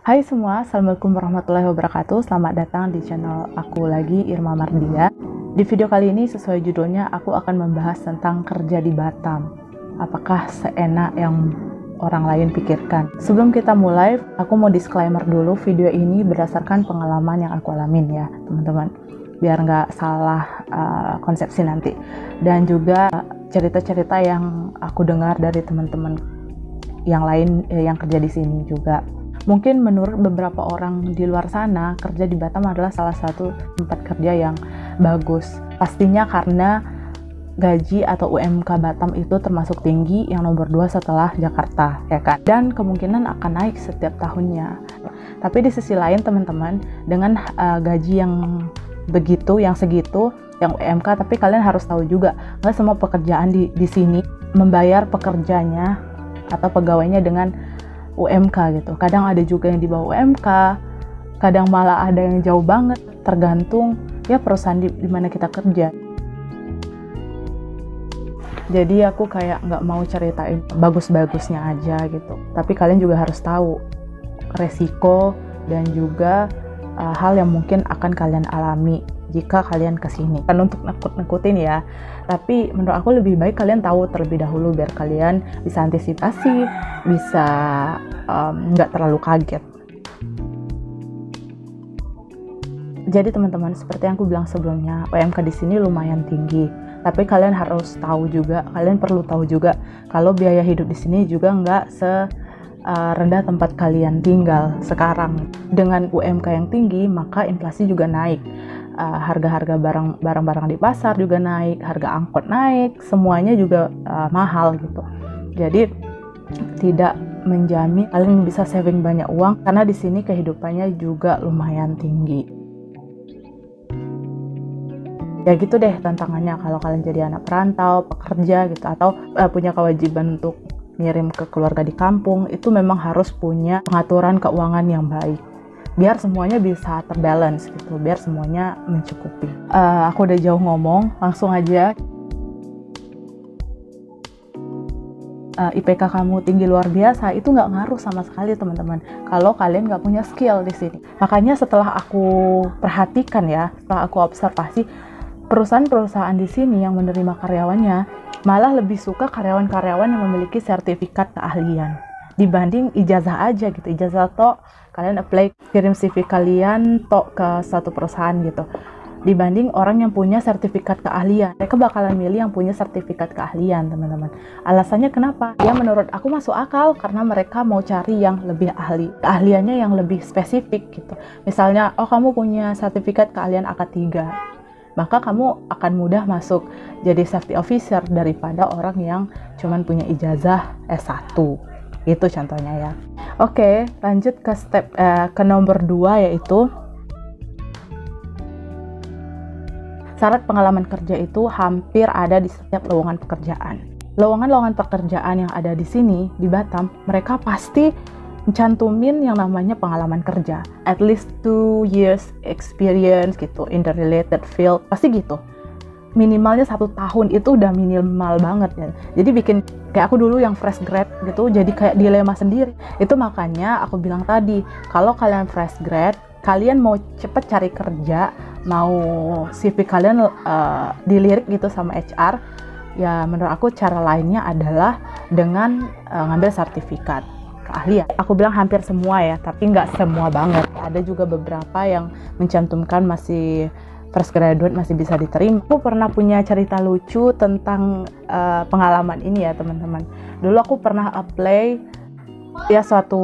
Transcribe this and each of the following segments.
Hai semua, Assalamualaikum warahmatullahi wabarakatuh. Selamat datang di channel aku lagi, Irma Mardia. Di video kali ini sesuai judulnya, aku akan membahas tentang kerja di Batam. Apakah seenak yang orang lain pikirkan? Sebelum kita mulai, aku mau disclaimer dulu, video ini berdasarkan pengalaman yang aku alamin ya teman-teman, biar nggak salah konsepsi nanti. Dan juga cerita-cerita yang aku dengar dari teman-teman yang lain yang kerja di sini juga. Mungkin menurut beberapa orang di luar sana, kerja di Batam adalah salah satu tempat kerja yang bagus. Pastinya karena gaji atau UMK Batam itu termasuk tinggi, yang nomor 2 setelah Jakarta, ya kan? Dan kemungkinan akan naik setiap tahunnya. Tapi di sisi lain teman-teman, dengan gaji yang begitu, yang segitu, yang UMK, tapi kalian harus tahu juga, nggak semua pekerjaan di sini membayar pekerjanya atau pegawainya dengan UMK gitu. Kadang ada juga yang di bawah UMK, kadang malah ada yang jauh banget, tergantung ya perusahaan di mana kita kerja. Jadi aku kayak nggak mau ceritain bagus-bagusnya aja gitu. Tapi kalian juga harus tahu resiko dan juga hal yang mungkin akan kalian alami jika kalian kesini. Kan untuk nakut-nakutin ya, tapi menurut aku lebih baik kalian tahu terlebih dahulu biar kalian bisa antisipasi, bisa nggak terlalu kaget. Jadi teman-teman, seperti yang aku bilang sebelumnya, UMK di sini lumayan tinggi. Tapi kalian harus tahu juga, kalian perlu tahu juga kalau biaya hidup di sini juga nggak rendah tempat kalian tinggal sekarang. Dengan UMK yang tinggi, maka inflasi juga naik. Harga-harga barang-barang di pasar juga naik, harga angkot naik, semuanya juga mahal gitu. Jadi tidak menjamin kalian bisa saving banyak uang karena di sini kehidupannya juga lumayan tinggi. Ya gitu deh tantangannya kalau kalian jadi anak perantau, pekerja gitu, atau punya kewajiban untuk ngirim ke keluarga di kampung, itu memang harus punya pengaturan keuangan yang baik biar semuanya bisa terbalance gitu, biar semuanya mencukupi. Aku udah jauh ngomong, langsung aja. IPK kamu tinggi luar biasa itu nggak ngaruh sama sekali teman-teman kalau kalian nggak punya skill di sini. Makanya setelah aku perhatikan ya, setelah aku observasi, perusahaan-perusahaan di sini yang menerima karyawannya malah lebih suka karyawan-karyawan yang memiliki sertifikat keahlian dibanding ijazah aja gitu. Ijazah tok, kalian apply, kirim CV kalian tok ke satu perusahaan gitu, dibanding orang yang punya sertifikat keahlian. Mereka bakalan milih yang punya sertifikat keahlian teman-teman. Alasannya kenapa? Ya menurut aku masuk akal, karena mereka mau cari yang lebih ahli, keahliannya yang lebih spesifik gitu. Misalnya, oh kamu punya sertifikat keahlian AK3, maka kamu akan mudah masuk jadi safety officer daripada orang yang cuman punya ijazah S1. Itu contohnya ya. Oke, lanjut ke ke nomor 2, yaitu syarat pengalaman kerja itu hampir ada di setiap lowongan pekerjaan. Lowongan-lowongan pekerjaan yang ada di sini, di Batam, mereka pasti mencantumin yang namanya pengalaman kerja. At least 2 years experience gitu, in the related field, pasti gitu. Minimalnya 1 tahun itu udah minimal banget ya. Jadi bikin kayak aku dulu yang fresh grad gitu, jadi kayak dilema sendiri. Itu makanya aku bilang tadi, kalau kalian fresh grad, kalian mau cepet cari kerja, mau CV kalian dilirik gitu sama HR, ya menurut aku cara lainnya adalah dengan ngambil sertifikat keahlian. Aku bilang hampir semua ya, tapi nggak semua banget. Ada juga beberapa yang mencantumkan masih fresh graduate, masih bisa diterima. Aku pernah punya cerita lucu tentang pengalaman ini ya teman-teman. Dulu aku pernah apply ya suatu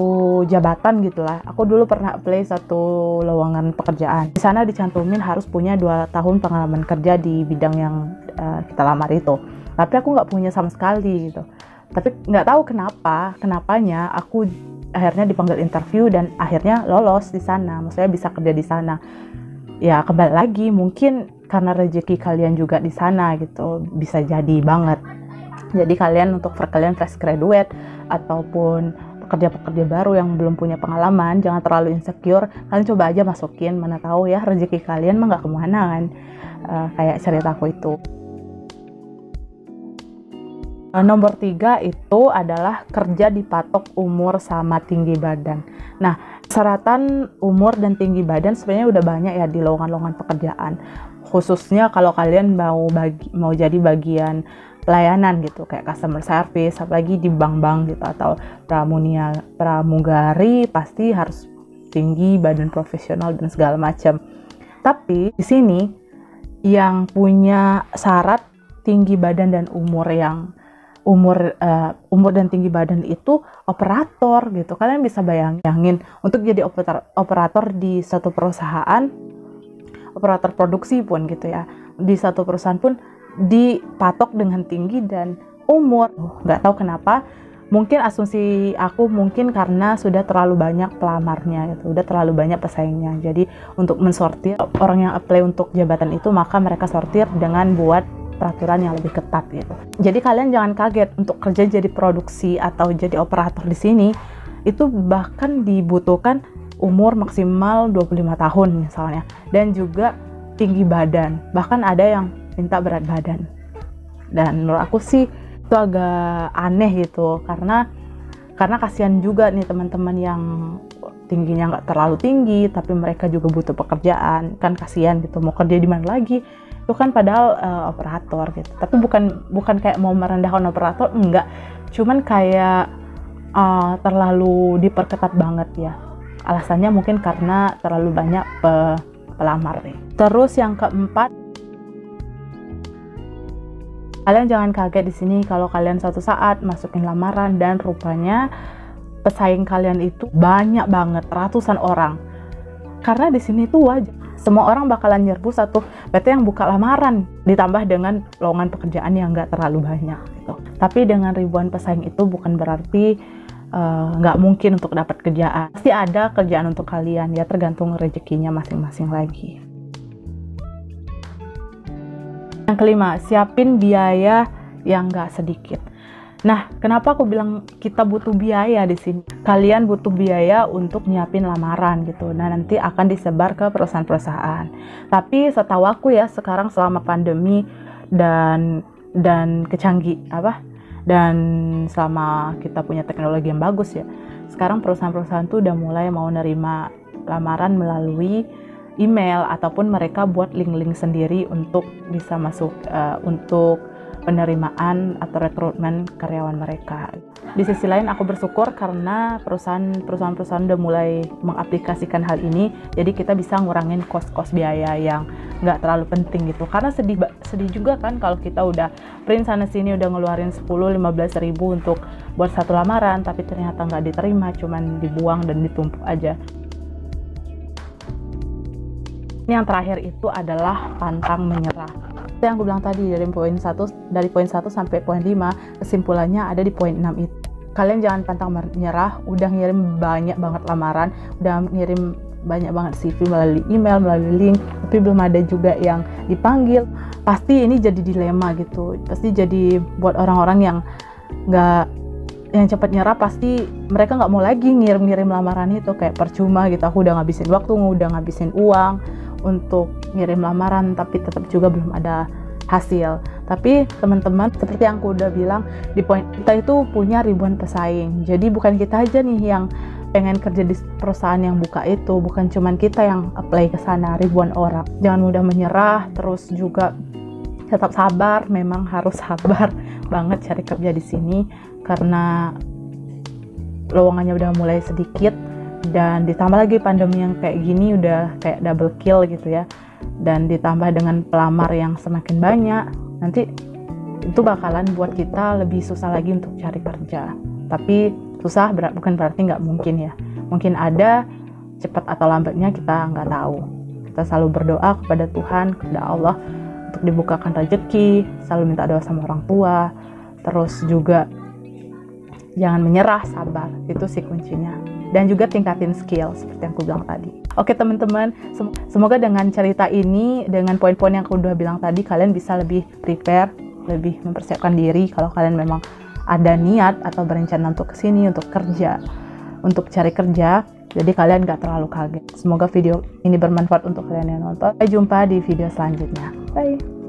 jabatan gitulah. Aku dulu pernah apply satu lowongan pekerjaan. Di sana dicantumin harus punya 2 tahun pengalaman kerja di bidang yang kita lamar itu. Tapi aku nggak punya sama sekali gitu. Tapi nggak tahu kenapanya aku akhirnya dipanggil interview dan akhirnya lolos di sana. Maksudnya bisa kerja di sana. Ya kembali lagi mungkin karena rezeki kalian juga di sana gitu, bisa jadi banget. Jadi kalian untuk kalian fresh graduate ataupun pekerja-pekerja baru yang belum punya pengalaman, jangan terlalu insecure, kalian coba aja masukin, mana tahu ya rezeki kalian mah nggak kemana kan. Kayak ceritaku itu. Nomor 3 itu adalah kerja dipatok umur sama tinggi badan. Nah, persyaratan umur dan tinggi badan sebenarnya udah banyak ya di lowongan-lowongan pekerjaan. Khususnya kalau kalian mau jadi bagian pelayanan gitu, kayak customer service, apalagi di bank-bank gitu atau pramugari, pasti harus tinggi badan profesional dan segala macam. Tapi di sini yang punya syarat tinggi badan dan umur dan tinggi badan itu operator gitu. Kalian bisa bayangin untuk jadi operator di satu perusahaan, operator produksi pun gitu ya, di satu perusahaan pun dipatok dengan tinggi dan umur. Nggak tahu kenapa, mungkin asumsi aku mungkin karena sudah terlalu banyak pelamarnya gitu, udah terlalu banyak pesaingnya. Jadi untuk mensortir orang yang apply untuk jabatan itu, maka mereka sortir dengan buat peraturan yang lebih ketat gitu. Jadi kalian jangan kaget untuk kerja jadi produksi atau jadi operator di sini itu bahkan dibutuhkan umur maksimal 25 tahun misalnya, dan juga tinggi badan. Bahkan ada yang minta berat badan. Dan menurut aku sih itu agak aneh gitu, karena kasihan juga nih teman-teman yang tingginya nggak terlalu tinggi tapi mereka juga butuh pekerjaan, kan kasihan gitu, mau kerja di mana lagi. Itu kan padahal operator gitu. Tapi bukan kayak mau merendahkan operator, enggak. Cuman kayak terlalu diperketat banget ya. Alasannya mungkin karena terlalu banyak pelamar nih. Terus yang keempat, kalian jangan kaget di sini kalau kalian suatu saat masukin lamaran dan rupanya pesaing kalian itu banyak banget, ratusan orang. Karena di sini tuh wajar. Semua orang bakalan nyerbu satu PT yang buka lamaran, ditambah dengan lowongan pekerjaan yang nggak terlalu banyak gitu. Tapi dengan ribuan pesaing itu bukan berarti nggak mungkin untuk dapat kerjaan. Pasti ada kerjaan untuk kalian, ya tergantung rezekinya masing-masing lagi. Yang kelima, siapin biaya yang nggak sedikit. Nah, kenapa aku bilang kita butuh biaya di sini? Kalian butuh biaya untuk nyiapin lamaran gitu. Nah, nanti akan disebar ke perusahaan-perusahaan. Tapi setahu aku ya, sekarang selama pandemi dan selama kita punya teknologi yang bagus ya, sekarang perusahaan-perusahaan tuh udah mulai mau nerima lamaran melalui email, ataupun mereka buat link-link sendiri untuk bisa masuk untuk penerimaan atau rekrutmen karyawan mereka. Di sisi lain aku bersyukur karena perusahaan-perusahaan udah mulai mengaplikasikan hal ini, jadi kita bisa ngurangin kos-kos biaya yang nggak terlalu penting gitu. Karena sedih juga kan kalau kita udah print sana sini, udah ngeluarin 10-15 ribu untuk buat satu lamaran, tapi ternyata nggak diterima, cuman dibuang dan ditumpuk aja. Yang terakhir itu adalah pantang menyerah. Yang aku bilang tadi, dari poin 1 sampai poin 5, kesimpulannya ada di poin 6 itu. Kalian jangan pantang menyerah, udah ngirim banyak banget lamaran, udah ngirim banyak banget CV melalui email, melalui link, tapi belum ada juga yang dipanggil. Pasti ini jadi dilema gitu, pasti jadi buat orang-orang yang cepat nyerah, pasti mereka nggak mau lagi ngirim lamaran itu, kayak percuma gitu, aku udah ngabisin waktu, udah ngabisin uang untuk ngirim lamaran, tapi tetap juga belum ada hasil. Tapi teman-teman, seperti yang aku udah bilang di poin, kita itu punya ribuan pesaing, jadi bukan kita aja nih yang pengen kerja di perusahaan yang buka itu, bukan cuman kita yang apply ke sana, ribuan orang. Jangan mudah menyerah, terus juga tetap sabar. Memang harus sabar banget cari kerja di sini karena lowongannya udah mulai sedikit, dan ditambah lagi pandemi yang kayak gini udah kayak double kill gitu ya, dan ditambah dengan pelamar yang semakin banyak, nanti itu bakalan buat kita lebih susah lagi untuk cari kerja. Tapi susah bukan berarti nggak mungkin ya, mungkin ada, cepat atau lambatnya kita nggak tahu. Kita selalu berdoa kepada Tuhan, kepada Allah untuk dibukakan rezeki, selalu minta doa sama orang tua, terus juga jangan menyerah, sabar, itu sih kuncinya. Dan juga tingkatin skill seperti yang aku bilang tadi. Oke teman-teman, semoga dengan cerita ini, dengan poin-poin yang aku udah bilang tadi, kalian bisa lebih prepare, lebih mempersiapkan diri kalau kalian memang ada niat atau berencana untuk kesini, untuk kerja, untuk cari kerja. Jadi kalian gak terlalu kaget. Semoga video ini bermanfaat untuk kalian yang nonton. Sampai jumpa di video selanjutnya. Bye!